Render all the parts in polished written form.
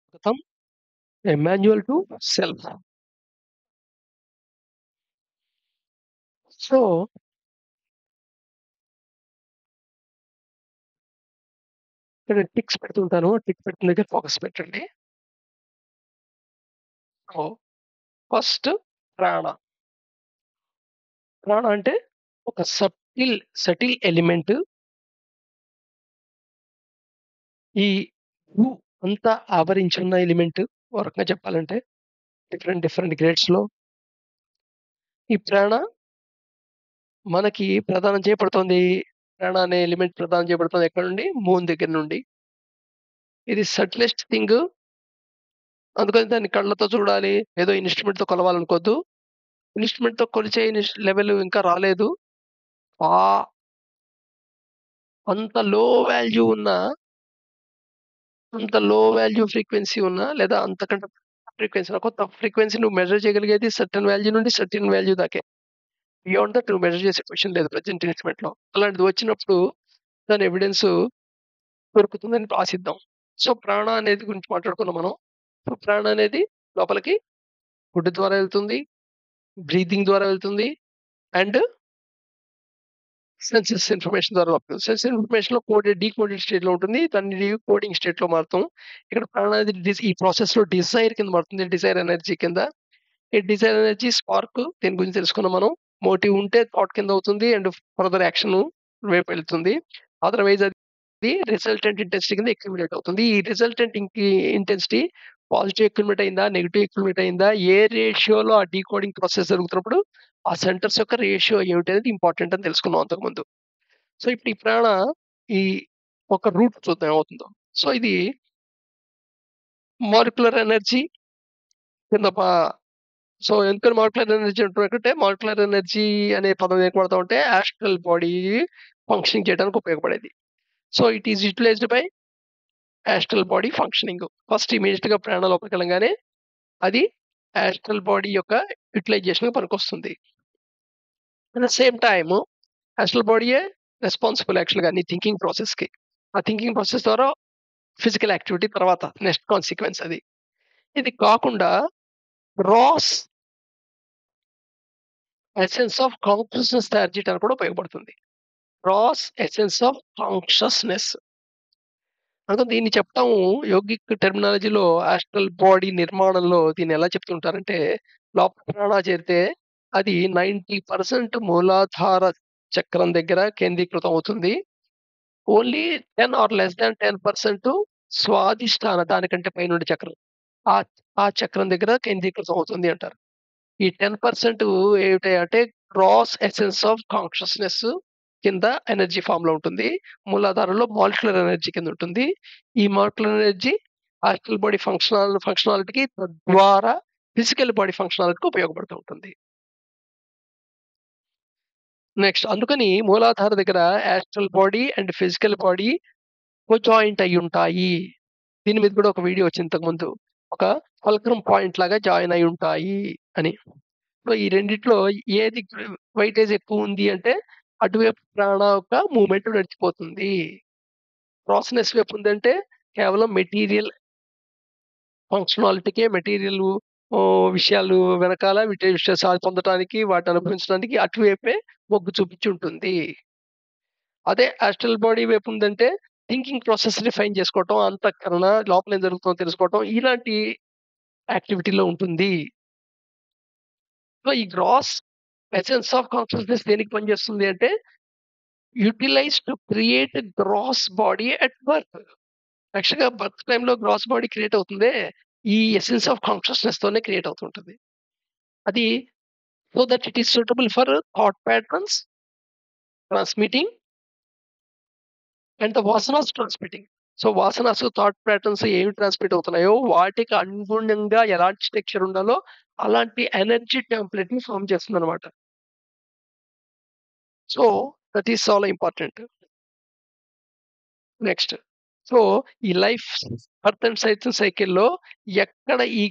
స్వాగతం. ఏ manual to self. So, ఇక్కడ ticks పెడుతుంటాను. Tick పెట్టిన దగ్గర ఫోకస్ పెట్టండి. సో, ఫస్ట్ ప్రాణ. ప్రాణ అంటే ఒక సటిల్ ఎలిమెంట్. ఈ భూ అంతా ఆవరించున్న ఎలిమెంట్. ఓ రకంగా చెప్పాలంటే డిఫరెంట్ గ్రేడ్స్‌లో ఈ ప్రాణ మనకి ప్రదానం చేయబడుతోంది. ప్రాణ అనే ఎలిమెంట్ ప్రదానం చేయబడుతుంది ఎక్కడి నుండి? మూన్ దగ్గర నుండి. ఇది సటిలెస్ట్ థింగ్. అందుకని దాన్ని కళ్ళతో చూడాలి. ఏదో ఇన్‌స్ట్రుమెంట్‌తో కొలవాలనుకోవద్దు. ఇన్‌స్ట్రుమెంట్‌తో కొలిచే లెవెల్ ఇంకా రాలేదు. ఆహ్, అంత లో వాల్యూ ఉన్న, అంత లో వాల్యూ ఫ్రీక్వెన్సీ ఉన్న లేదా అంతకంటే కొత్త ఫ్రీక్వెన్సీ నువ్వు మెజర్ చేయగలిగేది సర్టెన్ వాల్యూ నుండి సర్టెన్ వాల్యూ దాకే. బియాండ్ దట్ నువ్వు మెజర్ చేసే పొజిషన్ లేదు ప్రెజెంట్ ఇన్‌స్ట్రుమెంట్‌లో. అలాంటిది వచ్చినప్పుడు దాని ఎవిడెన్స్ దొరుకుతుందని ఆశిద్దాం. సో, ప్రాణ అనేది గురించి మాట్లాడుకున్నాం మనం. సో, ప్రాణ అనేది లోపలికి ఫుడ్ ద్వారా వెళ్తుంది. బ్రీతింగ్ ద్వారా వెళ్తుంది. అండ్ సెన్సస్ ఇన్ఫర్మేషన్ ద్వారా వస్తుంది. సెన్స్ ఇన్ఫర్మేషన్‌లో డీకోడెడ్ స్టేట్‌లో ఉంటుంది. దాన్ని కోడింగ్ స్టేట్‌లో మారుతాం. ఇక్కడ ప్రాణ అనేది ఈ ప్రాసెస్‌లో డిజైర్ కింద మారుతుంది. డిజైర్ ఎనర్జీ కింద. ఈ డిజైర్ ఎనర్జీ స్పార్క్ దీని గురించి తెలుసుకున్నాం మనం. మోటివ్ ఉంటే థాట్ కింద అవుతుంది. అండ్ ఫర్దర్ యాక్షన్ వైపు వెళ్తుంది. అదర్‌వైజ్ అది రిజల్టెంట్ ఇంటెన్సిటీ కింద అక్యుములేట్ అవుతుంది. ఈ రిజల్టెంట్ ఇంటెన్సిటీ పాజిటివ్ అక్యుములేట్ అయిందా? నెగెటివ్ అక్యుములేట్ అయిందా? ఏ రేషియోలో ఆ డీకోడింగ్ ప్రాసెస్ జరుగుతున్నప్పుడు ఆ సెంటర్స్ యొక్క రేషియో ఏమిటనేది ఇంపార్టెంట్ అని తెలుసుకున్నాం అంతకుముందు. సో, ఇప్పుడు ఈ ప్రాణ ఈ ఒక రూట్ చూద్దాం ఏమవుతుందో. సో, ఇది మాలిక్యులర్ ఎనర్జీ కింద సో, ఎందుకని మాలిక్యులర్ ఎనర్జీ అంటున్నానంటే, మాలిక్యులర్ ఎనర్జీ అనే పదం ఎందుకు వాడతామంటే, యాస్ట్రల్ బాడీ ఫంక్షనింగ్ చేయడానికి ఉపయోగపడేది. So, it is utilised by astral body functioning. First ఇమ్మీడియేట్‌గా ప్రాణ లోపలికెళ్ళంగానే అది యాస్ట్రల్ బాడీ యొక్క యుటిలైజేషన్‌కి పనికొస్తుంది. At the same time astral బాడీయే రెస్పాన్సిబుల్ యాక్చువల్‌గా నీ థింకింగ్ ప్రాసెస్‌కి. ఆ థింకింగ్ ప్రాసెస్ ద్వారా ఫిజికల్ యాక్టివిటీ తర్వాత నెక్స్ట్ కాన్సీక్వెన్స్ అది. ఇది కాకుండా రాస్ ఎసెన్స్ ఆఫ్ కాన్షియస్‌నెస్ తయారు చేయడానికి కూడా ఉపయోగపడుతుంది. రాస్ ఎసెన్స్ ఆఫ్ కాన్షియస్‌నెస్. అందుకని దీన్ని చెప్తాము యోగిక్ టెర్మినాలజీలో ఆస్ట్రల్ బాడీ నిర్మాణంలో దీన్ని ఎలా చెప్తుంటారంటే, లోపల ప్రాణ చేరితే అది 90% మూలాధార చక్రం దగ్గర కేంద్రీకృతం అవుతుంది. ఓన్లీ 10 ఆర్ లెస్ థాన్ 10% స్వాదిష్టాన దానికంటే పైనుండే చక్రం. ఆ ఆ చక్రం దగ్గర కేంద్రీకృతం అవుతుంది అంటారు. ఈ 10% ఏమిటి అంటే గ్రాస్ ఎసెన్స్ ఆఫ్ కాన్షియస్‌నెస్ కింద ఎనర్జీ ఫార్మ్‌లో ఉంటుంది. మూలాధారంలో మాలిక్యులర్ ఎనర్జీ కింద ఉంటుంది. ఈ మాలిక్యులర్ ఎనర్జీ ఆస్ట్రల్ బాడీ ఫంక్షనాలిటీకి తద్వారా ఫిజికల్ బాడీ ఫంక్షనాలిటీకి ఉపయోగపడుతూ ఉంటుంది. నెక్స్ట్ అందుకని మూలాధార దగ్గర astral body and physical body joint అయ్యుంటాయి. దీని మీద కూడా ఒక వీడియో వచ్చింది ఇంతకుముందు. ఒక ఫల్క్రమ్ పాయింట్ లాగా జాయిన్ అయ్యుంటాయి అని. సో, ఈ రెండిట్లో ఏది వెయిటేజ్ ఎక్కువుంది అంటే, అటువైపు ప్రాణ యొక్క మూవ్‌మెంట్ నడిచిపోతుంది. క్రాస్‌నెస్ వైపు ఉందంటే, కేవలం మెటీరియల్ ఫంక్షనాలిటీకే విషయాలు వెనకాల వీటి విషయాలు పొందటానికి, వాటిని అనుభవించడానికి అటువైపే మొగ్గు చూపించుంటుంది. అదే ఆస్ట్రల్ బాడీ వైపు ఉందంటే, థింకింగ్ ప్రాసెస్ రిఫైన్ చేసుకోవటం, అంతఃకరణ లోపల ఏం జరుగుతుందో తెలుసుకోవటం, ఇలాంటి యాక్టివిటీలో ఉంటుంది. సో, ఈ గ్రాస్ ఎసెన్స్ ఆఫ్ కాన్షియస్‌నెస్ దేనికి పనిచేస్తుంది అంటే utilise to create gross body at birth. యాక్చువల్‌గా బర్త్ టైమ్‌లో గ్రాస్ బాడీ క్రియేట్ అవుతుందే, ఈ ఎసెన్స్ ఆఫ్ కాన్షియస్‌నెస్ తోనే క్రియేట్ అవుతుంటది. అది so that it is suitable for thought patterns transmitting and the వాసనాస్ ట్రాన్స్‌మిటింగ్. సో, వాసనాస్, థాట్ ప్యాటర్న్స్ ఏవి ట్రాన్స్‌మిట్ అవుతున్నాయో వాటికి అనుగుణంగా ఎలాంటి స్ట్రక్చర్ ఉండాలో అలాంటి ఎనర్జీ టెంప్లేట్‌ని ఫార్మ్ చేస్తుందనమాట. సో, దట్ ఈస్ చాలా ఇంపార్టెంట్. నెక్స్ట్. సో, ఈ లైఫ్ బర్త్ అండ్ సైకిల్‌లో ఎక్కడ ఈ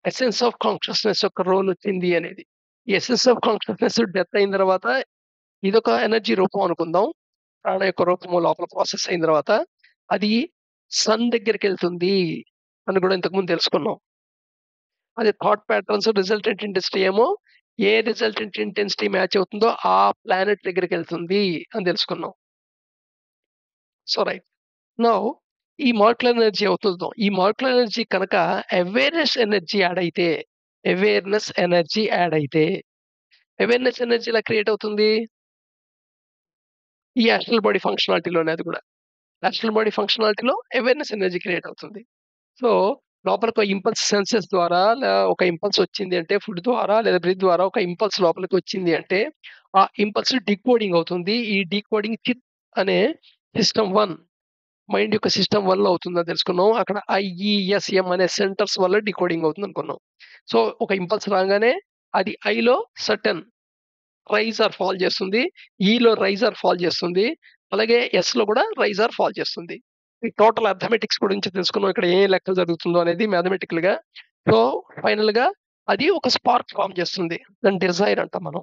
ఎసెన్స్ ఆఫ్ కాన్షియస్‌నెస్ యొక్క రోల్ వచ్చింది అనేది. ఈ ఎసెన్స్ ఆఫ్ కాన్షియస్‌నెస్ డెత్ అయిన తర్వాత ఇదొక ఎనర్జీ రూపం అనుకుందాం. ప్రాణ యొక్క రూపము లోపల ప్రాసెస్ అయిన తర్వాత అది సన్ దగ్గరికెళ్తుంది. అని గూడా ఇంతకుముందు తెలుసుకున్నాం. అదే థాట్ ప్యాటర్న్స్ రిజల్టెంట్ ఇంటెన్సిటీ ఏమో ఏ రిజల్టెంట్ ఇంటెన్సిటీ మ్యాచ్ అవుతుందో ఆ ప్లానెట్ దగ్గరికెళ్తుంది అని తెలుసుకున్నాం. So, right. నౌ ఈ మాలిక్యులర్ ఎనర్జీ అవుతుందో, ఈ మాలిక్యులర్ ఎనర్జీ కనుక అవేర్‌నెస్ ఎనర్జీ యాడ్ అయితే, అవేర్‌నెస్ ఎనర్జీ ఎలా క్రియేట్ అవుతుంది? ఈ యాస్ట్రల్ బాడీ ఫంక్షనాలిటీలోనే అది గూడా. యాస్ట్రల్ బాడీ ఫంక్షనాలిటీలో అవేర్‌నెస్ ఎనర్జీ క్రియేట్ అవుతుంది. సో, లోపలికి ఒక ఇంపల్స్ సెన్సెస్ ద్వారా ఒక ఇంపల్స్ వచ్చింది అంటే ఫుడ్ ద్వారా లేదా బ్రీత్ ద్వారా ఒక ఇంపల్స్ లోపలికి వచ్చింది అంటే, ఆ ఇంపల్స్ డీకోడింగ్ అవుతుంది. ఈ డీకోడింగ్ చిత్ అనే సిస్టమ్ 1 మైండ్ యొక్క సిస్టమ్ 1లో అవుతుందని తెలుసుకున్నాం. అక్కడ ఐఈఎస్ఎం అనే సెంటర్స్ వల్ల డీకోడింగ్ అవుతుందనుకున్నాం. సో, ఒక ఇంపల్స్ రాంగానే అది ఐలో సర్టెన్ రైజ్ ఆర్ ఫాల్ చేస్తుంది. ఈలో రైజ్ ఆర్ ఫాల్ చేస్తుంది. అలాగే ఎస్‌లో కూడా రైజ్ ఆర్ ఫాల్ చేస్తుంది. ఈ టోటల్ అర్థమెటిక్స్ గురించి తెలుసుకున్నాం. ఇక్కడ ఏ లెక్క జరుగుతుందో అనేది మ్యాథమెటికల్‌గా. సో, ఫైనల్‌గా అది ఒక స్పార్క్ ఫార్మ్ చేస్తుంది. దాన్ని డిజైర్ అంటాం మనం.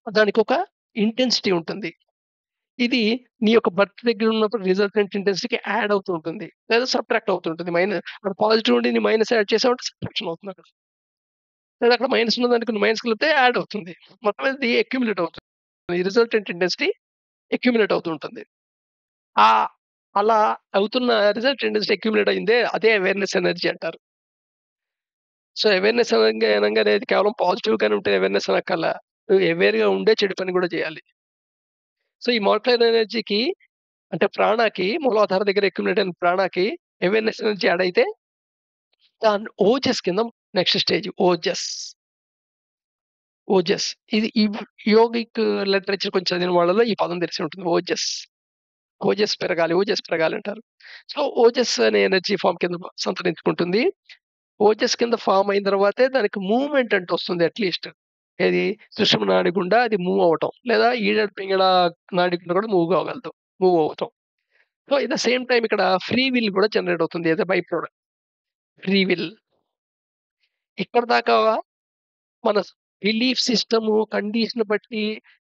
దానికొక ఇంటెన్సిటీ ఉంటుంది. ఇది నీ యొక్క బర్త్ దగ్గర ఉన్నప్పుడు రిజల్టెంట్ ఇంటెన్సిటీకి యాడ్ అవుతూ ఉంటుంది. లేదా సబ్ట్రాక్ట్ అవుతూ ఉంటుంది. అక్కడ పాజిటివ్ ఉండి నీ మైనస్ యాడ్ చేసావంటే సబ్ట్రాక్షన్ అవుతుంది అక్కడ. లేదా అక్కడ మైనస్ ఉన్నదానికి నువ్వు మైనస్ కలిపితే యాడ్ అవుతుంది. మొత్తం మీద ఇది అక్యుములేట్ అవుతుంది. ఈ రిజల్టెంట్ ఇంటెన్సిటీ అక్యుములేట్ అవుతూ ఉంటుంది. ఆహ్, అలా అవుతున్న రిజల్టెంట్ ఇంటెన్సిటీ అక్యుములేట్ అయిందే అదే అవేర్‌నెస్ ఎనర్జీ అంటారు. సో, అవేర్‌నెస్ అనంగానే అది కేవలం పాజిటివ్‌గానే ఉంటే అవేర్‌నెస్ అనక్కర్లా. నువ్వు అవేర్‌గా ఉండే చెడు పని కూడా చేయాలి. సో, ఈ మాలిక్యులర్ ఎనర్జీకి అంటే ప్రాణాకి మూలాధార దగ్గర అక్యుములేట్ అయిన ప్రాణాకి అవేర్‌నెస్ ఎనర్జీ యాడ్ అయితే దాన్ని ఓజస్ కింద నెక్స్ట్ స్టేజ్ ఓజస్. ఓజస్. ఇది యోగిక్ లిటరేచర్ కొంచెం చదివిన వాళ్ళలో ఈ పదం తెలిసి ఉంటుంది. ఓజస్. ఓజస్ పెరగాలి అంటారు. సో, ఓజస్ అనే ఎనర్జీ ఫార్మ్ కింద సంతరించుకుంటుంది. ఓజస్ కింద ఫార్మ్ అయిన తర్వాతే దానికి మూవ్‌మెంట్ అంటూ వస్తుంది అట్‌లీస్ట్. ఏది సుషుమ్న నాడి గుండా అది మూవ్ అవ్వటం. లేదా ఈడెడ్ పింగళ నాడి గుండా కూడా మూవ్ అవుతాం. So, at the same time ఇక్కడ ఫ్రీ విల్ కూడా జనరేట్ అవుతుంది. As a byproduct. Free will. ఇక్కడి దాకా మన బిలీఫ్ సిస్టము, కండిషన్ బట్టి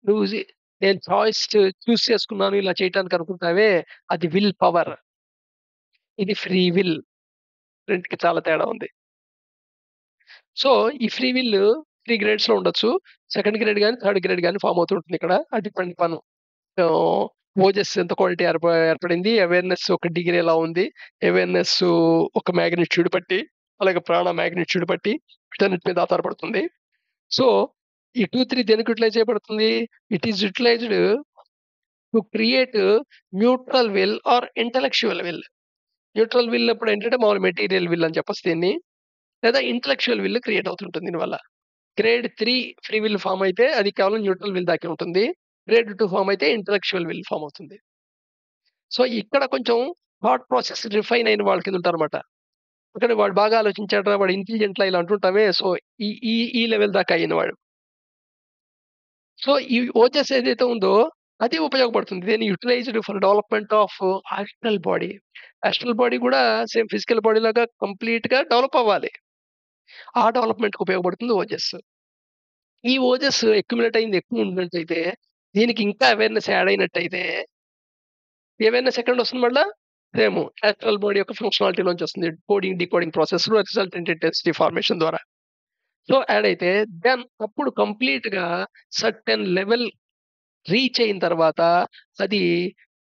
నువ్వు నేను చూజ్ చేసుకున్నాను ఇలా చేయటానికి అనుకుంటావే అది విల్ పవర్. ఇది ఫ్రీ విల్. రెండిటికి చాలా తేడా ఉంది. సో, ఈ ఫ్రీ విల్ 3 గ్రేడ్స్‌లో ఉండొచ్చు. సెకండ్ గ్రేడ్ గాని, థర్డ్ గ్రేడ్ గాని ఫార్మ్ అవుతూ ఉంటుంది ఇక్కడ. అది డిపెండ్ అపాన్ ఆహ్, ఓజస్ ఎంత క్వాలిటీ ఏర్పడింది. అవేర్‌నెస్ ఒక డిగ్రీ ఎలా ఉంది. అవేర్‌నెస్ ఒక మాగ్నిట్యూడ్ బట్టి, అలాగే ప్రాణ మాగ్నిట్యూడ్ బట్టి వీటన్నిటి మీద ఆధారపడుతుంది. సో, ఈ 2, 3 దేనికి యుటిలైజ్ చేయబడుతుంది? It is utilized to create neutral will or intellectual will. Neutral will అప్పుడేంటంటే మామూలు మెటీరియల్ విల్ అని చెప్పొచ్చు దీన్ని. లేదా ఇంటలెక్చువల్ విల్ క్రియేట్ అవుతుంటుంది దీనివల్ల. గ్రేడ్ 3 ఫ్రీ విల్ ఫార్మ్ అయితే అది కేవలం న్యూట్రల్ విల్ దాకే ఉంటుంది. గ్రేడ్ 2 ఫార్మ్ అయితే ఇంటలెక్చువల్ విల్ ఫార్మ్ అవుతుంది. సో, ఇక్కడ కొంచెం థాట్ ప్రాసెస్ రిఫైన్ అయిన వాళ్ళ కింద ఉంటారన్నమాట. ఎందుకంటే వాడు బాగా ఆలోచించాడురా! వాడు ఇంటెలిజెంట్‌లా ఇలా అంటుంటామే. సో, ఈ ఈ ఈ లెవెల్ దాకా అయినవాడు. సో, ఈ ఓజస్ ఏదైతే ఉందో అది ఉపయోగపడుతుంది. దీన్ని utilized for development of astral body. Astral body గూడా సేమ్ ఫిజికల్ బాడీ లాగా కంప్లీట్‌గా డెవలప్ అవ్వాలి. ఆ డెవలప్‌మెంట్‌కి ఉపయోగపడుతుంది ఓజస్. ఈ ఓజస్ అక్యుములేట్ అయింది ఎక్కువ ఉన్నట్టయితే, దీనికి ఇంకా అవేర్‌నెస్ యాడ్ అయినట్టయితే, ఈ అవేర్‌నెస్ ఎక్కడి నుండొస్తుంది మళ్ళా? సేమ్ యాస్ట్రల్ బాడీ యొక్క ఫంక్షనాలిటీలోంచి వస్తుంది. కోడింగ్, డీకోడింగ్ ప్రాసెస్‌లో రిజల్టెంట్ ఇంటెన్సిటీ ఫార్మేషన్ ద్వారా. సో, యాడ్ అయితే దెన్ అప్పుడు కంప్లీట్‌గా సర్టెన్ లెవెల్ రీచ్ అయిన తర్వాత అది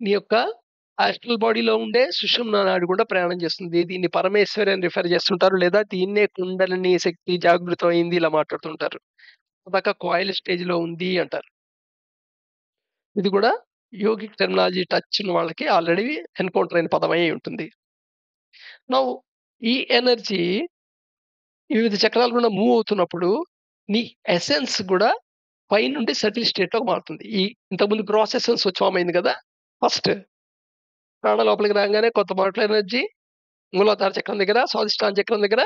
నీ యొక్క ఆస్ట్రల్ బాడీలో ఉండే సుషుమ్నా నాడి గుండా ప్రయాణం చేస్తుంది. దీన్ని పరమేశ్వరి అని రిఫర్ చేస్తుంటారు. లేదా దీన్నే కుండలిని శక్తి జాగృతం అయింది ఇలా మాట్లాడుతుంటారు. అప్పటిదాకా కాయిల్ స్టేజ్‌లో ఉంది అంటారు. ఇది కూడా యోగిక్ టెర్మినాలజీ టచ్ ఉన్న వాళ్ళకి ఆల్రెడీ ఎన్‌కౌంటర్ అయిన పదమై ఉంటుంది. నౌ ఈ ఎనర్జీ వివిధ చక్రాల గుండా మూవ్ అవుతున్నప్పుడు నీ ఎసెన్స్ గూడా పైనుండి సటిల్ స్టేట్‌లోకి మారుతుంది. ఇంతకుముందు గ్రాస్ ఎసెన్స్ వచ్చి ఫార్మ్ అయింది గదా! ఫస్ట్ ప్రాణం లోపలికి రాంగానే కొంత మాటల ఎనర్జీ మూలాధార చక్రం దగ్గర, స్వాదిష్టాన చక్రం దగ్గర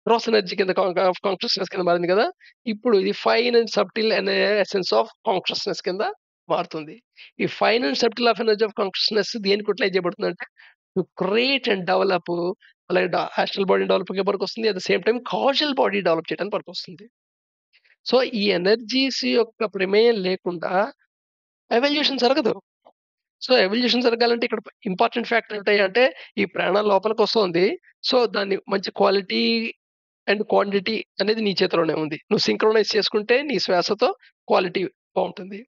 గ్రాస్ ఎనర్జీ కింద కాన్షియస్‌నెస్ కింద మారింది గదా! ఇప్పుడు ఇది ఫైన్ అండ్ సబ్టిల్ అనే ఎసెన్స్ ఆఫ్ కాన్షియస్‌నెస్ కింద మారుతుంది. ఈ fine and subtle of energy of consciousness దేనికి యుటిలైజ్ చేయబడుతుందంటే టు క్రియేట్ అండ్ డెవలప్ అలాగే ఆస్ట్రల్ బాడీ డెవలప్‌కి పనికొస్తుంది. At the same time causal body develop చేయడానికి పనికొస్తుంది. సో, ఈ ఎనర్జీస్ యొక్క ప్రమేయం లేకుండా ఎవల్యూషన్ జరగదు. సో, ఎవల్యూషన్ జరగాలంటే ఇక్కడ ఇంపార్టెంట్ ఫ్యాక్టర్ ఏంటంటే, ఈ ప్రాణం లోపలికొస్తోంది. సో, దాన్ని మంచి క్వాలిటీ అండ్ క్వాంటిటీ అనేది నీ చేతిలోనే ఉంది. నువ్వు సింక్రోనైజ్ చేసుకుంటే నీ శ్వాసతో క్వాలిటీ బావుంటుంది.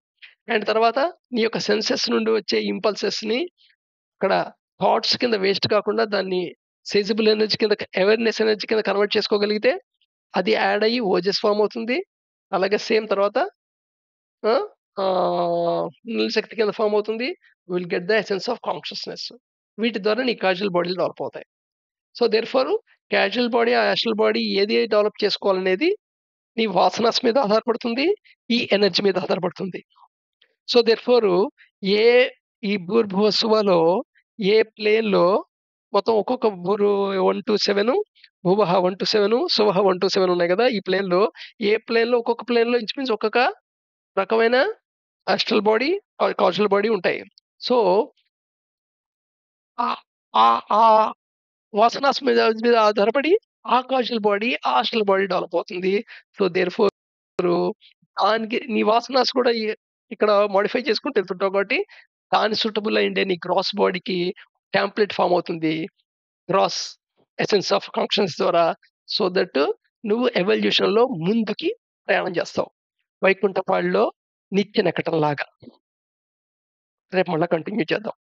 అండ్ తర్వాత నీ యొక్క సెన్సెస్ నుండి వచ్చే ఇంపల్సెస్‌ని అక్కడ థాట్స్ కింద వేస్ట్ కాకుండా దాన్ని సెన్సిబుల్ ఎనర్జీ కింద అవేర్‌నెస్ ఎనర్జీ కింద కన్వర్ట్ చేసుకోగలిగితే అది యాడ్ అయ్యి ఓజస్ ఫార్మ్ అవుతుంది. అలాగే సేమ్ తర్వాత ఆ! నీళ్ళ శక్తి కింద ఫార్మ్ అవుతుంది. Will get the essence of consciousness. వీటి ద్వారా నీ కాజువల్ బాడీలు డెవలప్ అవుతాయి. So, therefore casual body, astral body ఏది డెవలప్ చేసుకోవాలనేది నీ వాసనాస్ మీద ఆధారపడుతుంది. ఈ ఎనర్జీ మీద ఆధారపడుతుంది. సో, దేర్‌ఫోర్ ఏ ఈ భూర్భువస్సువలో ఏ ప్లేన్‌లో మొత్తం ఒక్కొక్క భూరు 1-7 భువః 1-7 సువః 1-7 ఉన్నాయి గదా! ఈ ప్లేన్‌లో ఏ ప్లేన్‌లో ఒక్కొక్క ప్లేన్‌లో ఇంచుమించు ఒక్కొక్క రకమైన ఆస్ట్రల్ బాడీ, కాజువల్ బాడీ ఉంటాయి. సో, ఆహ్, ఆహ్, ఆ వాసనాస్ మీద ఆధారపడి ఆ కాజువల్ బాడీ, ఆ ఆస్ట్రల్ బాడీ డెవలప్ అవుతుంది. సో, దేర్‌ఫోర్ దానికి నీ వాసనాస్ కూడా ఇక్కడ మోడిఫై చేసుకుంటూ వెళ్తుంటావు కాబట్టి, దాని సూటబుల్ అయ్యుండే నీ గ్రాస్ బాడీకి టెంప్లేట్ ఫార్మ్ అవుతుంది. గ్రాస్ ఎసెన్స్ ఆఫ్ కాన్షియస్ ద్వారా సో దట్ నువ్వు ఎవల్యూషన్‌లో ముందుకి ప్రయాణం చేస్తావు. వైకుంఠపాడిలో నిచ్చెనెక్కటంలాగా. రేపు మళ్ళా కంటిన్యూ చేద్దాం.